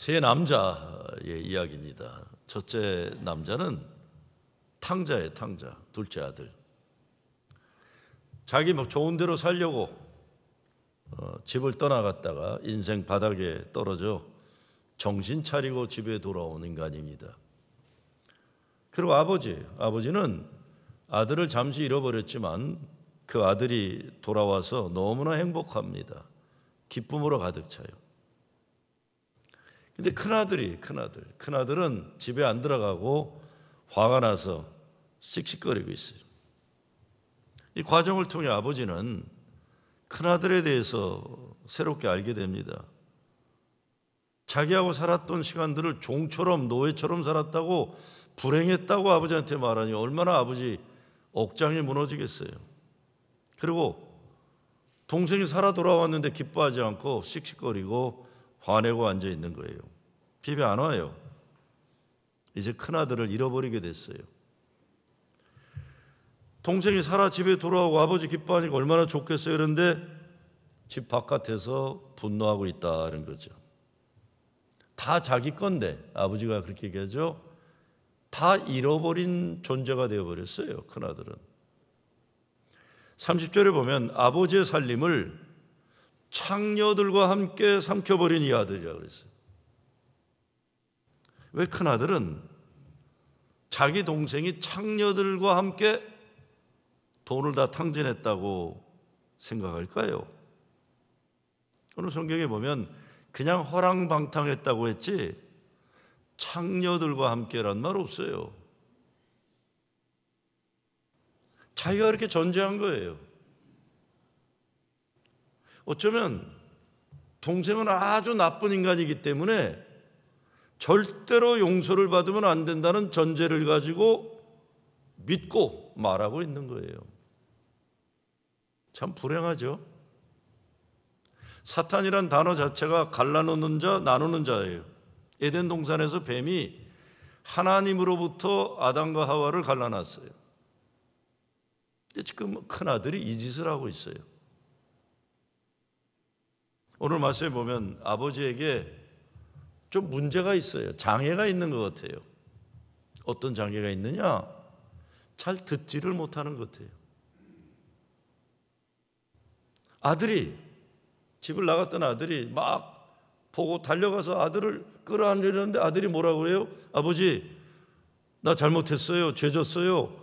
세 남자의 이야기입니다. 첫째 남자는 탕자예요, 탕자. 둘째 아들. 자기 좋은 대로 살려고 집을 떠나갔다가 인생 바닥에 떨어져 정신 차리고 집에 돌아온 인간입니다. 그리고 아버지는 아들을 잠시 잃어버렸지만 그 아들이 돌아와서 너무나 행복합니다. 기쁨으로 가득 차요. 근데 큰아들은 집에 안 들어가고 화가 나서 씩씩거리고 있어요. 이 과정을 통해 아버지는 큰아들에 대해서 새롭게 알게 됩니다. 자기하고 살았던 시간들을 종처럼 노예처럼 살았다고, 불행했다고 아버지한테 말하니 얼마나 아버지 억장이 무너지겠어요. 그리고 동생이 살아 돌아왔는데 기뻐하지 않고 씩씩거리고 화내고 앉아 있는 거예요. 집에 안 와요. 이제 큰아들을 잃어버리게 됐어요. 동생이 살아 집에 돌아오고 아버지 기뻐하니까 얼마나 좋겠어요. 그런데 집 바깥에서 분노하고 있다는 거죠. 다 자기 건데, 아버지가 그렇게 얘기하죠. 다 잃어버린 존재가 되어버렸어요, 큰아들은. 30절에 보면 아버지의 살림을 창녀들과 함께 삼켜버린 이 아들이라고 그랬어요. 왜 큰아들은 자기 동생이 창녀들과 함께 돈을 다 탕진했다고 생각할까요? 오늘 성경에 보면 그냥 허랑방탕했다고 했지 창녀들과 함께란 말 없어요. 자기가 그렇게 전제한 거예요. 어쩌면 동생은 아주 나쁜 인간이기 때문에 절대로 용서를 받으면 안 된다는 전제를 가지고 믿고 말하고 있는 거예요. 참 불행하죠. 사탄이란 단어 자체가 갈라놓는 자, 나누는 자예요. 에덴 동산에서 뱀이 하나님으로부터 아담과 하와를 갈라놨어요. 지금 큰아들이 이 짓을 하고 있어요. 오늘 말씀에 보면 아버지에게 좀 문제가 있어요. 장애가 있는 것 같아요. 어떤 장애가 있느냐? 잘 듣지를 못하는 것 같아요. 집을 나갔던 아들이 막 보고 달려가서 아들을 끌어안으려는데 아들이 뭐라고 그래요? 아버지, 나 잘못했어요. 죄 졌어요.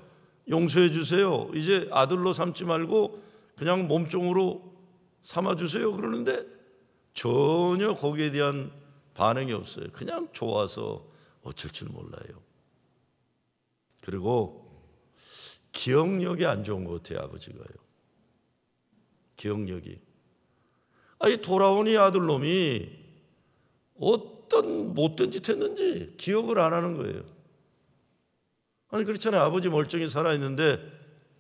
용서해 주세요. 이제 아들로 삼지 말고 그냥 몸종으로 삼아주세요. 그러는데 전혀 거기에 대한 반응이 없어요. 그냥 좋아서 어쩔 줄 몰라요. 그리고 기억력이 안 좋은 것 같아요, 아버지가요. 기억력이. 이 돌아온 이 아들놈이 어떤 못된 짓 했는지 기억을 안 하는 거예요. 아니 그렇잖아요. 아버지 멀쩡히 살아있는데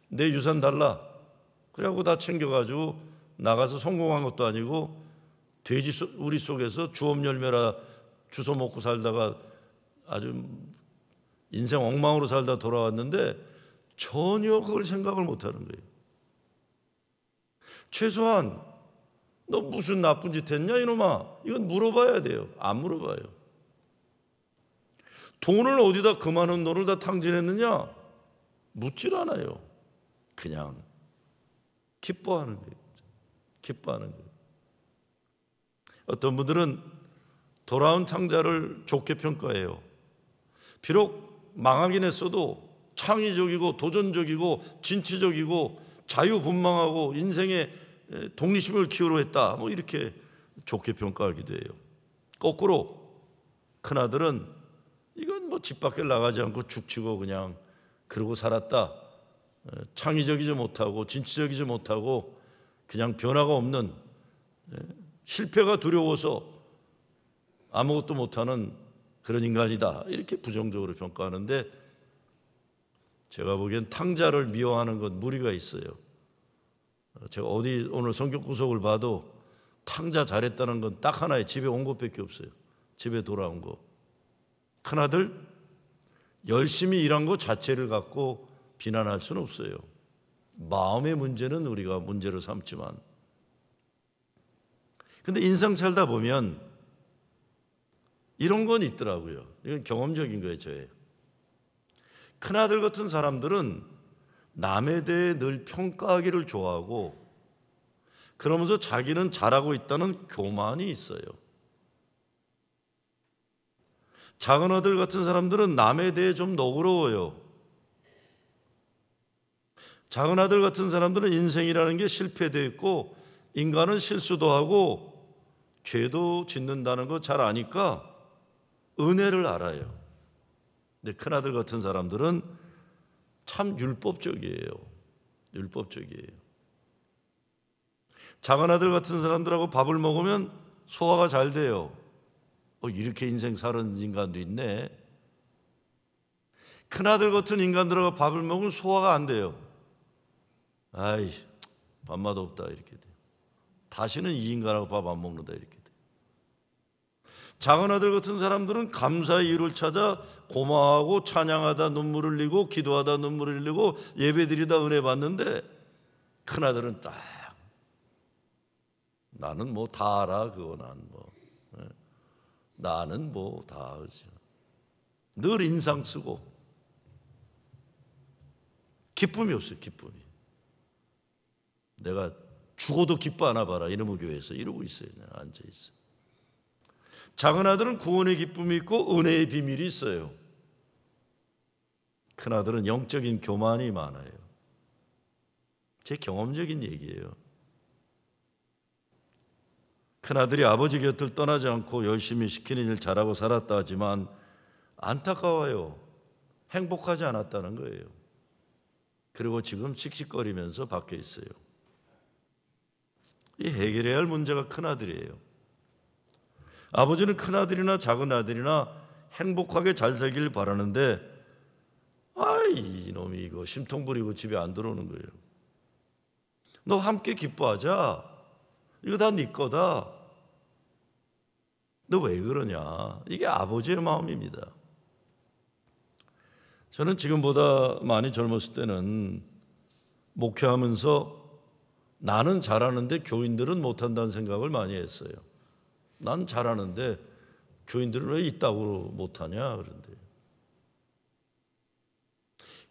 내 유산 달라. 그래갖고 다 챙겨가지고 나가서 성공한 것도 아니고 돼지 우리 속에서 주업열매라 주워 먹고 살다가 아주 인생 엉망으로 살다 돌아왔는데 전혀 그걸 생각을 못하는 거예요. 최소한 너 무슨 나쁜 짓 했냐 이놈아, 이건 물어봐야 돼요. 안 물어봐요. 돈을 어디다 그 많은 돈을 다 탕진했느냐 묻질 않아요. 그냥 기뻐하는 거예요. 기뻐하는 거예요. 어떤 분들은 돌아온 탕자를 좋게 평가해요. 비록 망하긴 했어도 창의적이고 도전적이고 진취적이고 자유분방하고 인생의 독립심을 기여로 했다. 뭐 이렇게 좋게 평가하기도 해요. 거꾸로 큰아들은 이건 뭐 집 밖에 나가지 않고 죽치고 그냥 그러고 살았다. 창의적이지 못하고 진취적이지 못하고 그냥 변화가 없는, 실패가 두려워서 아무것도 못하는 그런 인간이다. 이렇게 부정적으로 평가하는데 제가 보기엔 탕자를 미워하는 건 무리가 있어요. 제가 어디 오늘 성경 구석을 봐도 탕자 잘했다는 건 딱 하나에 집에 온 것밖에 없어요. 집에 돌아온 거. 큰아들 열심히 일한 것 자체를 갖고 비난할 수는 없어요. 마음의 문제는 우리가 문제로 삼지만, 근데 인생 살다 보면 이런 건 있더라고요. 이건 경험적인 거예요, 저의. 큰아들 같은 사람들은 남에 대해 늘 평가하기를 좋아하고 그러면서 자기는 잘하고 있다는 교만이 있어요. 작은 아들 같은 사람들은 남에 대해 좀 너그러워요. 작은 아들 같은 사람들은 인생이라는 게 실패되어 있고 인간은 실수도 하고 죄도 짓는다는 거 잘 아니까 은혜를 알아요. 근데 큰아들 같은 사람들은 참 율법적이에요. 율법적이에요. 작은 아들 같은 사람들하고 밥을 먹으면 소화가 잘 돼요. 이렇게 인생 사는 인간도 있네. 큰아들 같은 인간들하고 밥을 먹으면 소화가 안 돼요. 아이, 밥맛 없다 이렇게 돼요. 다시는 이 인간하고 밥 안 먹는다 이렇게 돼요. 작은 아들 같은 사람들은 감사의 이유를 찾아 고마워하고 찬양하다 눈물을 흘리고 기도하다 눈물을 흘리고 예배드리다 은혜 받는데 큰아들은 딱 나는 뭐 다 알아 그거 나는 뭐 다 늘 인상 쓰고 기쁨이 없어요. 기쁨이. 내가 죽어도 기뻐하나 봐라 이놈의 교회에서 이러고 있어요. 앉아 있어요. 작은 아들은 구원의 기쁨이 있고 은혜의 비밀이 있어요. 큰 아들은 영적인 교만이 많아요. 제 경험적인 얘기예요. 큰 아들이 아버지 곁을 떠나지 않고 열심히 시키는 일 잘하고 살았다 하지만 안타까워요. 행복하지 않았다는 거예요. 그리고 지금 씩씩거리면서 밖에 있어요. 이 해결해야 할 문제가 큰아들이에요. 아버지는 큰아들이나 작은 아들이나 행복하게 잘 살길 바라는데 이놈이 이거 심통 부리고 집에 안 들어오는 거예요. 너 함께 기뻐하자. 이거 다 네 거다. 너 왜 그러냐. 이게 아버지의 마음입니다. 저는 지금보다 많이 젊었을 때는 목회하면서 나는 잘하는데 교인들은 못한다는 생각을 많이 했어요. 난 잘하는데 교인들은 왜 이따구로 못하냐 그런데.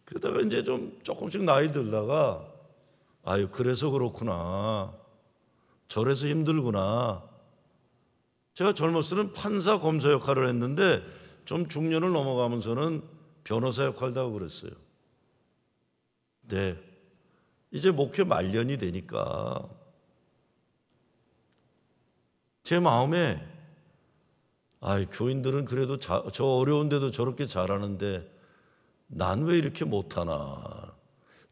그러다가 이제 좀 조금씩 나이 들다가 그래서 그렇구나. 저래서 힘들구나. 제가 젊었을 때는 판사 검사 역할을 했는데 좀 중년을 넘어가면서는 변호사 역할도 하고 그랬어요. 네. 이제 목회 말년이 되니까 제 마음에 교인들은 그래도 저 어려운데도 저렇게 잘하는데 난 왜 이렇게 못하나.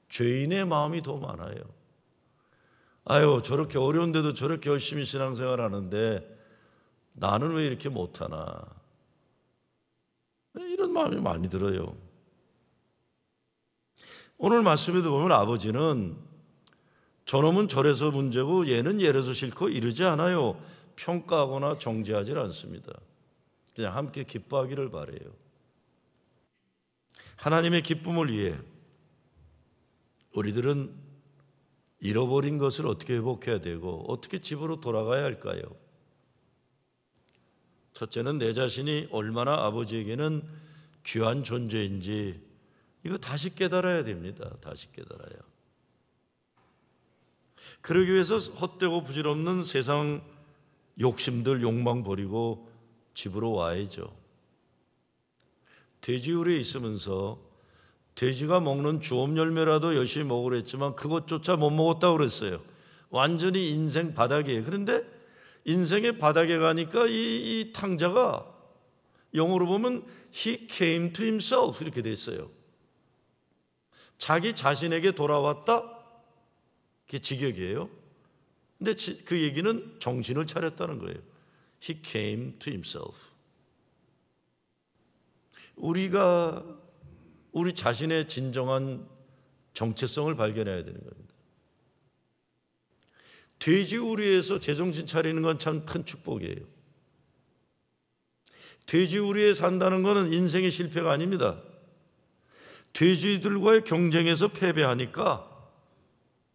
죄인의 마음이 더 많아요. 저렇게 어려운데도 저렇게 열심히 신앙생활 하는데 나는 왜 이렇게 못하나. 이런 마음이 많이 들어요. 오늘 말씀에도 보면 아버지는 저놈은 저래서 문제고 얘는 얘래서 싫고 이러지 않아요. 평가하거나 정죄하지 않습니다. 그냥 함께 기뻐하기를 바라요. 하나님의 기쁨을 위해 우리들은 잃어버린 것을 어떻게 회복해야 되고 어떻게 집으로 돌아가야 할까요? 첫째는 내 자신이 얼마나 아버지에게는 귀한 존재인지 이거 다시 깨달아야 됩니다. 다시 깨달아야. 그러기 위해서 헛되고 부질없는 세상 욕심들 욕망 버리고 집으로 와야죠. 돼지우리에 있으면서 돼지가 먹는 주엄 열매라도 열심히 먹으려 했지만 그것조차 못 먹었다고 그랬어요. 완전히 인생 바닥이에요. 그런데 인생의 바닥에 가니까 이 탕자가 영어로 보면 He came to himself 이렇게 돼 있어요. 자기 자신에게 돌아왔다? 그게 직역이에요. 근데 그 얘기는 정신을 차렸다는 거예요. He came to himself. 우리가 우리 자신의 진정한 정체성을 발견해야 되는 겁니다. 돼지우리에서 제정신 차리는 건 참 큰 축복이에요. 돼지우리에 산다는 것은 인생의 실패가 아닙니다. 돼지들과의 경쟁에서 패배하니까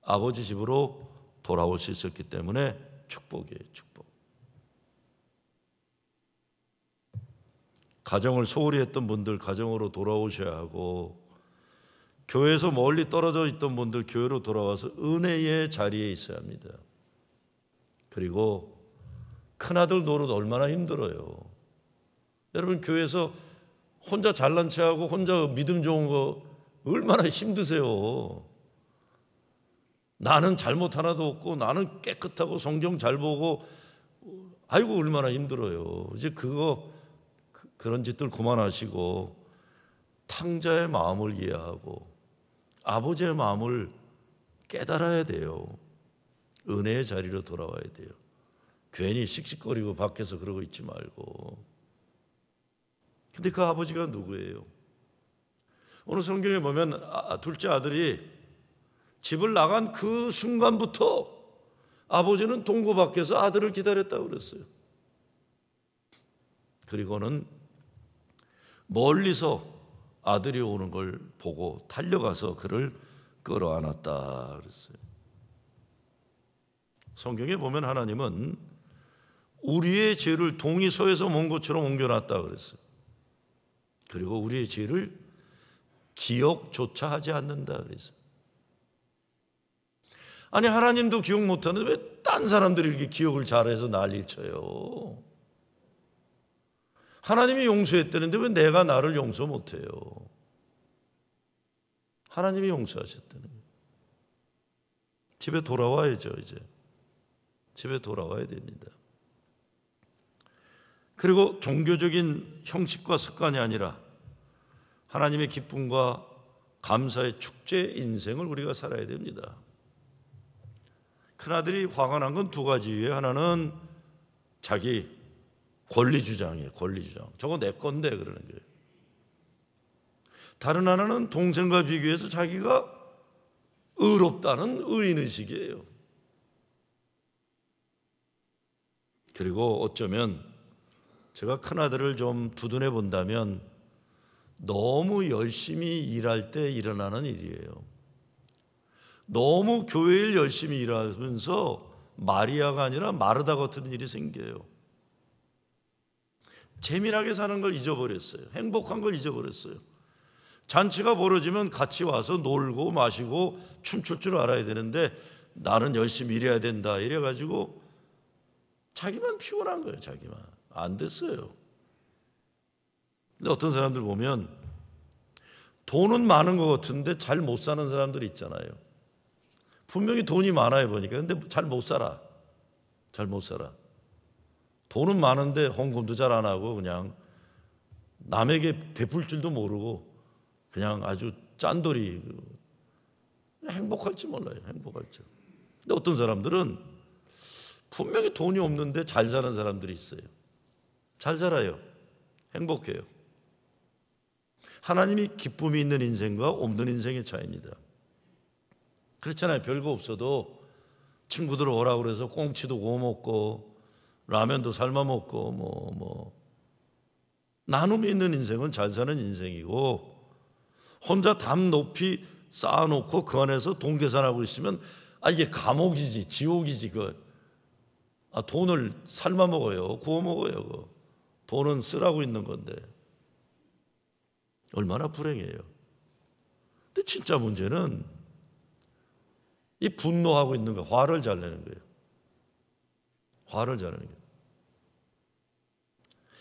아버지 집으로 돌아올 수 있었기 때문에 축복이에요. 축복. 가정을 소홀히 했던 분들 가정으로 돌아오셔야 하고, 교회에서 멀리 떨어져 있던 분들 교회로 돌아와서 은혜의 자리에 있어야 합니다. 그리고 큰아들 노릇 얼마나 힘들어요. 여러분, 교회에서 혼자 잘난 체하고 혼자 믿음 좋은 거 얼마나 힘드세요. 나는 잘못 하나도 없고 나는 깨끗하고 성경 잘 보고, 아이고 얼마나 힘들어요. 이제 그런 짓들 그만하시고 탕자의 마음을 이해하고 아버지의 마음을 깨달아야 돼요. 은혜의 자리로 돌아와야 돼요. 괜히 씩씩거리고 밖에서 그러고 있지 말고. 근데 그 아버지가 누구예요? 오늘 성경에 보면 둘째 아들이 집을 나간 그 순간부터 아버지는 동고 밖에서 아들을 기다렸다고 그랬어요. 그리고는 멀리서 아들이 오는 걸 보고 달려가서 그를 끌어안았다 그랬어요. 성경에 보면 하나님은 우리의 죄를 동이서에서 먼 것처럼 옮겨놨다 그랬어요. 그리고 우리의 죄를 기억조차 하지 않는다 그랬어요. 아니, 하나님도 기억 못하는데 왜 딴 사람들이 이렇게 기억을 잘해서 난리를 쳐요? 하나님이 용서했다는데 왜 내가 나를 용서 못해요? 하나님이 용서하셨다는 거예요. 집에 돌아와야죠. 이제 집에 돌아와야 됩니다. 그리고 종교적인 형식과 습관이 아니라 하나님의 기쁨과 감사의 축제 인생을 우리가 살아야 됩니다. 큰아들이 화가 난 건 두 가지예요. 하나는 자기 권리 주장이에요. 권리 주장. 저거 내 건데 그러는 거예요. 다른 하나는 동생과 비교해서 자기가 의롭다는 의인의식이에요. 그리고 어쩌면 제가 큰아들을 좀 두둔해 본다면 너무 열심히 일할 때 일어나는 일이에요. 너무 교회 일 열심히 일하면서 마리아가 아니라 마르다 같은 일이 생겨요. 재미나게 사는 걸 잊어버렸어요. 행복한 걸 잊어버렸어요. 잔치가 벌어지면 같이 와서 놀고 마시고 춤출 줄 알아야 되는데 나는 열심히 일해야 된다 이래가지고 자기만 피곤한 거예요. 자기만. 안 됐어요. 근데 어떤 사람들 보면 돈은 많은 것 같은데 잘 못 사는 사람들이 있잖아요. 분명히 돈이 많아요 보니까. 근데 잘 못 살아. 잘 못 살아. 돈은 많은데 헌금도 잘 안 하고 그냥 남에게 베풀 줄도 모르고 그냥 아주 짠돌이. 행복할지 몰라요. 행복할지. 근데 어떤 사람들은 분명히 돈이 없는데 잘 사는 사람들이 있어요. 잘 살아요. 행복해요. 하나님이 기쁨이 있는 인생과 없는 인생의 차이입니다. 그렇잖아요. 별거 없어도 친구들 오라고 그래서 꽁치도 구워 먹고 라면도 삶아 먹고 나눔이 있는 인생은 잘 사는 인생이고, 혼자 담 높이 쌓아놓고 그 안에서 돈 계산하고 있으면 이게 감옥이지 지옥이지. 돈을 삶아 먹어요. 구워 먹어요. 돈은 쓰라고 있는 건데 얼마나 불행해요. 근데 진짜 문제는 이 분노하고 있는 거, 화를 잘 내는 거예요. 화를 잘 내는 거예요.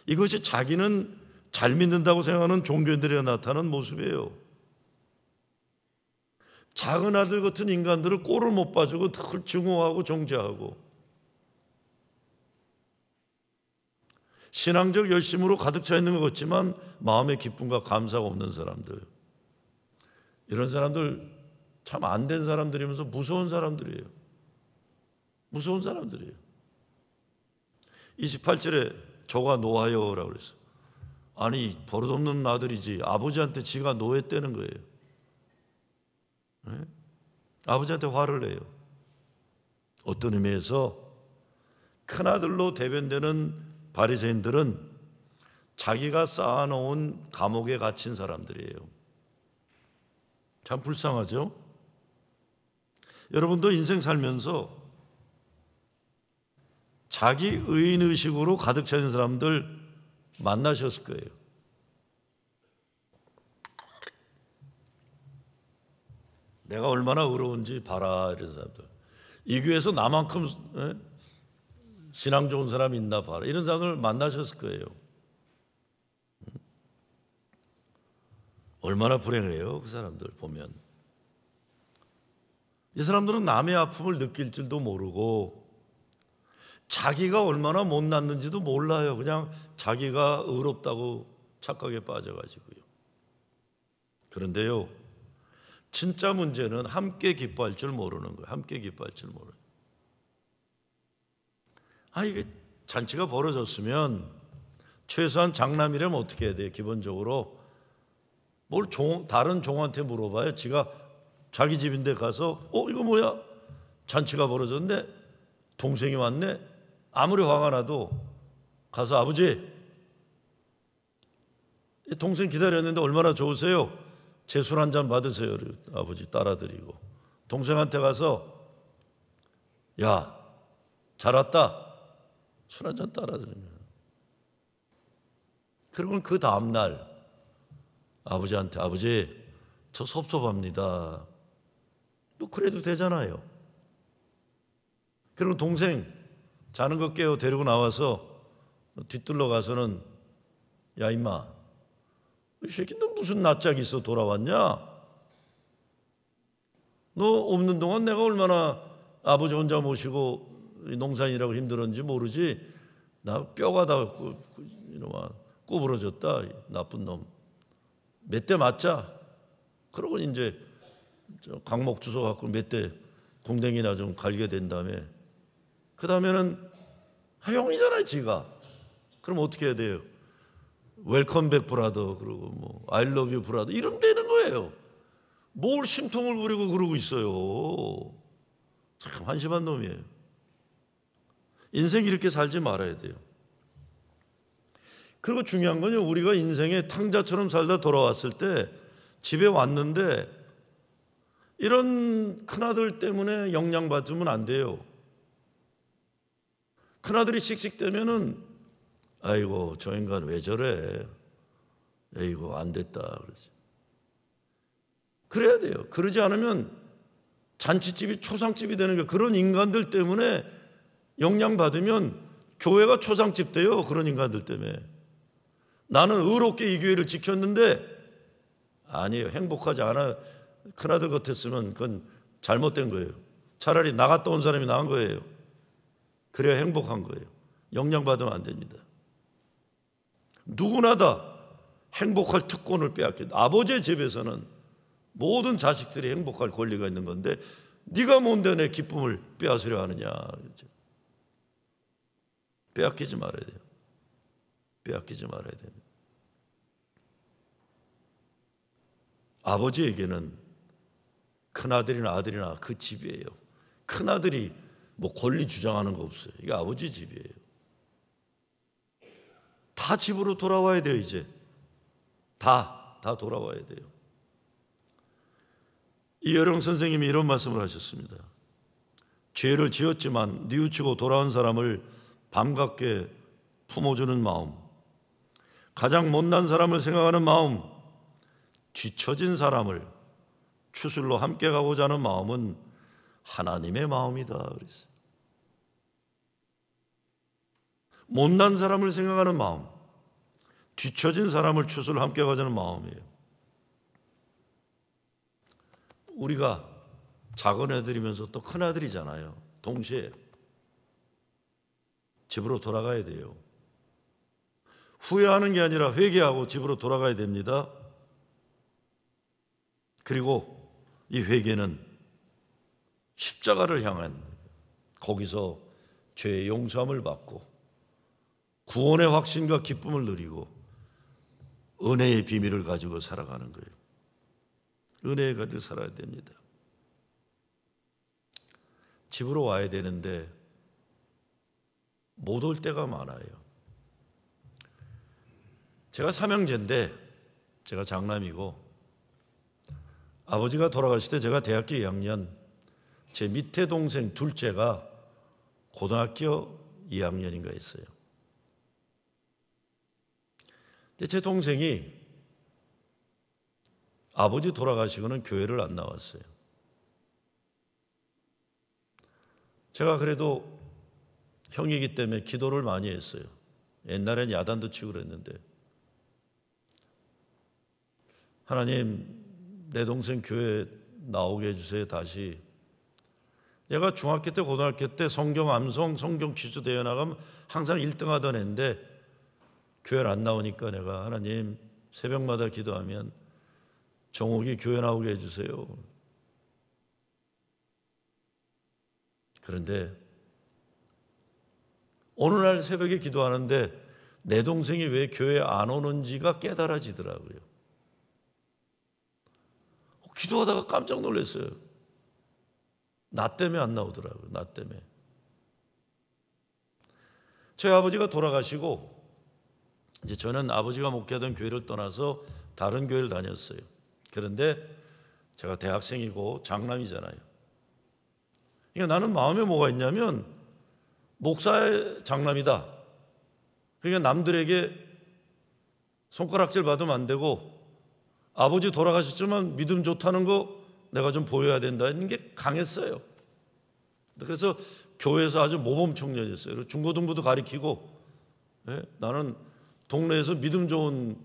이것이 자기는 잘 믿는다고 생각하는 종교인들이 나타나는 모습이에요. 작은 아들 같은 인간들을 꼴을 못 봐주고 늘 증오하고 정죄하고, 신앙적 열심으로 가득 차 있는 것 같지만 마음의 기쁨과 감사가 없는 사람들, 이런 사람들 참 안 된 사람들이면서 무서운 사람들이에요. 무서운 사람들이에요. 28절에 저가 노하여라고 그랬어요. 아니, 버릇없는 아들이지 아버지한테 지가 노했다는 거예요. 네? 아버지한테 화를 내요. 어떤 의미에서 큰아들로 대변되는 바리새인들은 자기가 쌓아놓은 감옥에 갇힌 사람들이에요. 참 불쌍하죠? 여러분도 인생 살면서 자기 의인의식으로 가득 차 있는 사람들 만나셨을 거예요. 내가 얼마나 의로운지 봐라, 이런 사람들. 이 교회에서 나만큼 신앙 좋은 사람이 있나 봐라, 이런 사람을 만나셨을 거예요. 얼마나 불행해요, 그 사람들 보면. 이 사람들은 남의 아픔을 느낄 줄도 모르고 자기가 얼마나 못났는지도 몰라요. 그냥 자기가 의롭다고 착각에 빠져가지고요. 그런데요, 진짜 문제는 함께 기뻐할 줄 모르는 거예요. 함께 기뻐할 줄 모르는 거예요. 이게 잔치가 벌어졌으면 최소한 장남이라면 어떻게 해야 돼요? 기본적으로 뭘 다른 종한테 물어봐요. 지가 자기 집인데 가서 이거 뭐야? 잔치가 벌어졌는데 동생이 왔네? 아무리 화가 나도 가서 아버지, 동생 기다렸는데 얼마나 좋으세요? 제 술 한 잔 받으세요. 아버지 따라드리고 동생한테 가서 야, 잘 왔다. 술 한 잔 따라드리면, 그러면 그 다음날 아버지한테 아버지, 저 섭섭합니다. 뭐 그래도 되잖아요. 그리고 동생 자는 거 깨워 데리고 나와서 뒤뜰러 가서는 야 임마, 이 새끼 너 무슨 낯짝이 있어 돌아왔냐? 너 없는 동안 내가 얼마나 아버지 혼자 모시고 농사일하고 힘들었는지 모르지? 나 뼈가 다 이놈아 구부러졌다, 나쁜 놈. 몇 대 맞자. 그러고 이제 강목 주워 갖고 몇 대 궁뎅이나 좀 갈게 된 다음에, 그 다음에는 형이잖아요, 지가. 그럼 어떻게 해야 돼요? 웰컴백 브라더, 그리고 뭐 I love you 브라더, 이러면 되는 거예요. 뭘 심통을 부리고 그러고 있어요. 참 한심한 놈이에요. 인생 이렇게 살지 말아야 돼요. 그리고 중요한 건요, 우리가 인생의 탕자처럼 살다 돌아왔을 때 집에 왔는데 이런 큰아들 때문에 영향받으면 안 돼요. 큰아들이 씩씩대면은 아이고 저 인간 왜 저래, 에이고 안 됐다 그러지. 그래야 돼요. 그러지 않으면 잔치집이 초상집이 되는 게, 그런 인간들 때문에 영향받으면 교회가 초상집 돼요. 그런 인간들 때문에. 나는 의롭게 이 교회를 지켰는데, 아니에요. 행복하지 않아. 큰아들 같았으면 그건 잘못된 거예요. 차라리 나갔다 온 사람이 나은 거예요. 그래야 행복한 거예요. 영향받으면 안 됩니다. 누구나 다 행복할 특권을 빼앗겨. 아버지의 집에서는 모든 자식들이 행복할 권리가 있는 건데 네가 뭔데 내 기쁨을 빼앗으려 하느냐. 그렇죠? 빼앗기지 말아야 돼요. 빼앗기지 말아야 됩니다. 아버지에게는 큰아들이나 아들이나 그 집이에요. 큰아들이 뭐 권리 주장하는 거 없어요. 이게 아버지 집이에요. 다 집으로 돌아와야 돼요. 이제 다 돌아와야 돼요. 이여령 선생님이 이런 말씀을 하셨습니다. 죄를 지었지만 뉘우치고 돌아온 사람을 밤같게 품어주는 마음, 가장 못난 사람을 생각하는 마음, 뒤처진 사람을 추술로 함께 가고자 하는 마음은 하나님의 마음이다 그랬어요. 못난 사람을 생각하는 마음, 뒤처진 사람을 추술로 함께 가자는 마음이에요. 우리가 작은 애들이면서 또 큰 아들이잖아요. 동시에 집으로 돌아가야 돼요. 후회하는 게 아니라 회개하고 집으로 돌아가야 됩니다. 그리고 이 회개는 십자가를 향한, 거기서 죄의 용서함을 받고 구원의 확신과 기쁨을 누리고 은혜의 비밀을 가지고 살아가는 거예요. 은혜에 가지고 살아야 됩니다. 집으로 와야 되는데 못 올 때가 많아요. 제가 삼형제인데, 제가 장남이고 아버지가 돌아가실 때 제가 대학교 2학년, 제 밑에 동생 둘째가 고등학교 2학년인가 했어요. 근데 제 동생이 아버지 돌아가시고는 교회를 안 나왔어요. 제가 그래도 형이기 때문에 기도를 많이 했어요. 옛날엔 야단도 치고 그랬는데, 하나님, 내 동생 교회 나오게 해주세요. 다시. 얘가 중학교 때 고등학교 때 성경 암송, 성경 퀴즈 대회 나가면 항상 1등 하던 애인데 교회를 안 나오니까 내가 하나님 새벽마다 기도하면 정옥이 교회 나오게 해주세요. 그런데 어느 날 새벽에 기도하는데 내 동생이 왜 교회 안 오는지가 깨달아지더라고요. 기도하다가 깜짝 놀랐어요. 나 때문에 안 나오더라고요. 나 때문에. 저희 아버지가 돌아가시고 이제 저는 아버지가 목회하던 교회를 떠나서 다른 교회를 다녔어요. 그런데 제가 대학생이고 장남이잖아요. 그러니까 나는 마음에 뭐가 있냐면 목사의 장남이다. 그러니까 남들에게 손가락질 받으면 안 되고 아버지 돌아가셨지만 믿음 좋다는 거 내가 좀 보여야 된다는 게 강했어요. 그래서 교회에서 아주 모범 청년이었어요. 중고등부도 가르치고, 나는 동네에서 믿음 좋은,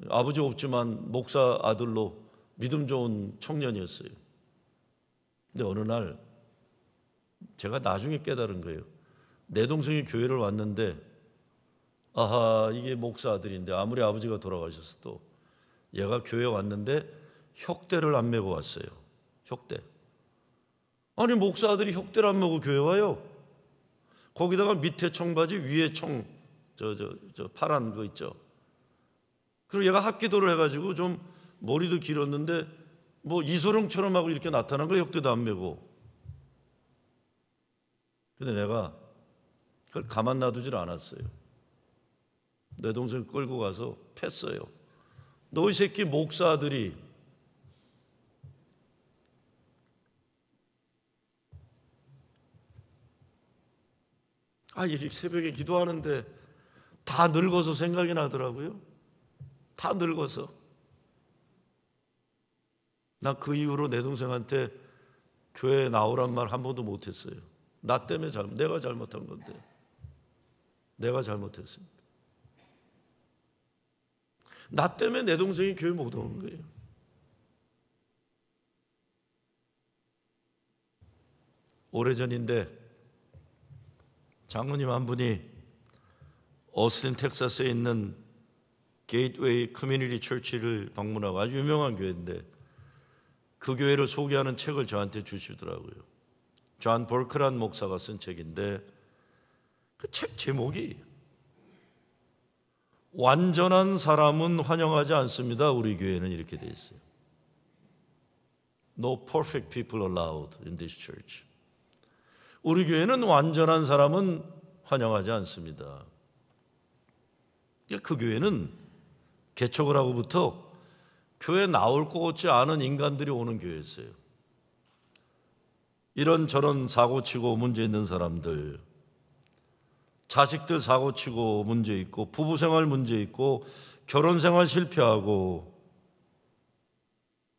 아버지 없지만 목사 아들로 믿음 좋은 청년이었어요. 근데 어느 날 제가 나중에 깨달은 거예요. 내 동생이 교회를 왔는데, 아하, 이게 목사 아들인데 아무리 아버지가 돌아가셨어도 얘가 교회에 왔는데 혁대를 안 메고 왔어요. 혁대. 아니, 목사 아들이 혁대를 안 메고 교회 와요. 거기다가 밑에 청바지 위에 청, 저 파란 거 있죠. 그리고 얘가 합기도를 해가지고 좀 머리도 길었는데 뭐 이소룡처럼 하고 이렇게 나타난 거, 혁대도 안 메고. 근데 내가 그걸 가만 놔두질 않았어요. 내 동생 끌고 가서 팼어요. 너 이 새끼 목사 아들이 이렇게 새벽에 기도하는데 다 늙어서 생각이 나더라고요. 다 늙어서. 나 그 이후로 내 동생한테 교회에 나오란 말 한 번도 못했어요. 나 때문에 내가 잘못한 건데. 내가 잘못했습니다. 나 때문에 내 동생이 교회 못 오는 거예요. 오래전인데 장로님 한 분이 어스틴 텍사스에 있는 게이트웨이 커뮤니티 처치를 방문하고, 아주 유명한 교회인데 그 교회를 소개하는 책을 저한테 주시더라고요. 존 벌크란 목사가 쓴 책인데 그 책 제목이 완전한 사람은 환영하지 않습니다. 우리 교회는 이렇게 돼 있어요. No perfect people allowed in this church. 우리 교회는 완전한 사람은 환영하지 않습니다. 그 교회는 개척을 하고부터 교회 나올 것 같지 않은 인간들이 오는 교회였어요. 이런저런 사고치고 문제 있는 사람들, 자식들 사고치고 문제 있고, 부부생활 문제 있고, 결혼생활 실패하고,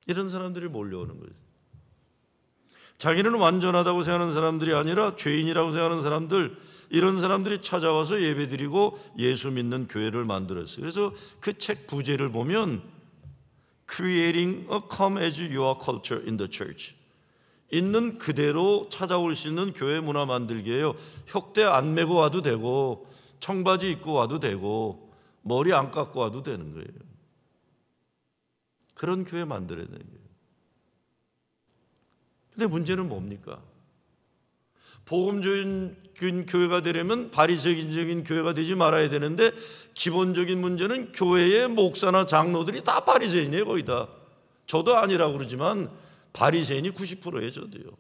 이런 사람들이 몰려오는 거예요. 자기는 완전하다고 생각하는 사람들이 아니라 죄인이라고 생각하는 사람들, 이런 사람들이 찾아와서 예배드리고 예수 믿는 교회를 만들었어요. 그래서 그 책 부제를 보면 Creating a Come as You Are Culture in the Church, 있는 그대로 찾아올 수 있는 교회 문화 만들기예요. 혁대 안 메고 와도 되고, 청바지 입고 와도 되고, 머리 안 깎고 와도 되는 거예요. 그런 교회 만들어야 되는 거예요. 근데 문제는 뭡니까? 복음적인 교회가 되려면 바리새인적인 교회가 되지 말아야 되는데, 기본적인 문제는 교회의 목사나 장로들이 다 바리새인이에요. 거의 다. 저도 아니라고 그러지만 바리새인이 90%예요. 저도요.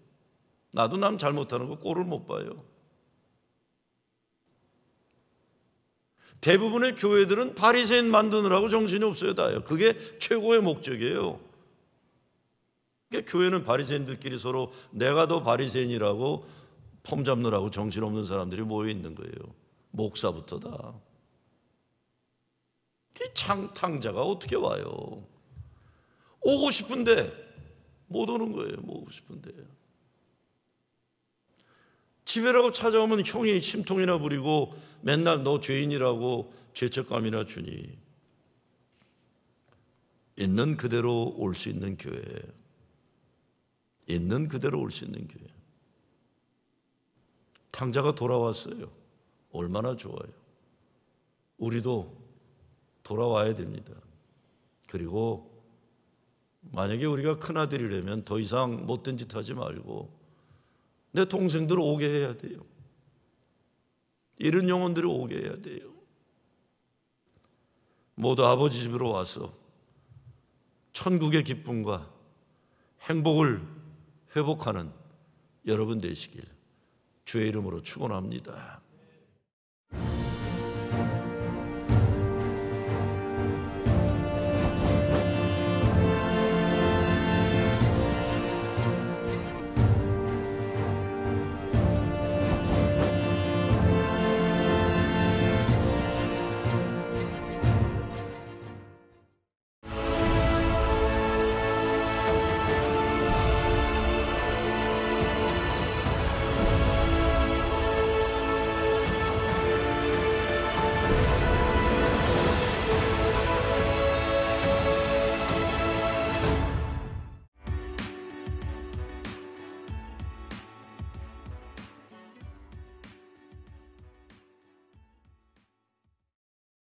나도 남 잘못하는 거 꼴을 못 봐요. 대부분의 교회들은 바리새인 만드느라고 정신이 없어요. 다요. 그게 최고의 목적이에요. 그러니까 교회는 바리새인들끼리 서로 내가 더 바리새인이라고 폼 잡느라고 정신없는 사람들이 모여 있는 거예요. 목사부터 다. 탕자가 어떻게 와요? 오고 싶은데 못 오는 거예요. 오고 싶은데. 집에라고 찾아오면 형이 심통이나 부리고 맨날 너 죄인이라고 죄책감이나 주니, 있는 그대로 올 수 있는 교회, 있는 그대로 올 수 있는 교회. 탕자가 돌아왔어요. 얼마나 좋아요. 우리도 돌아와야 됩니다. 그리고 만약에 우리가 큰아들이라면 더 이상 못된 짓 하지 말고 내 동생들 오게 해야 돼요. 이런 영혼들이 오게 해야 돼요. 모두 아버지 집으로 와서 천국의 기쁨과 행복을 회복하는 여러분 되시길 주의 이름으로 축원합니다.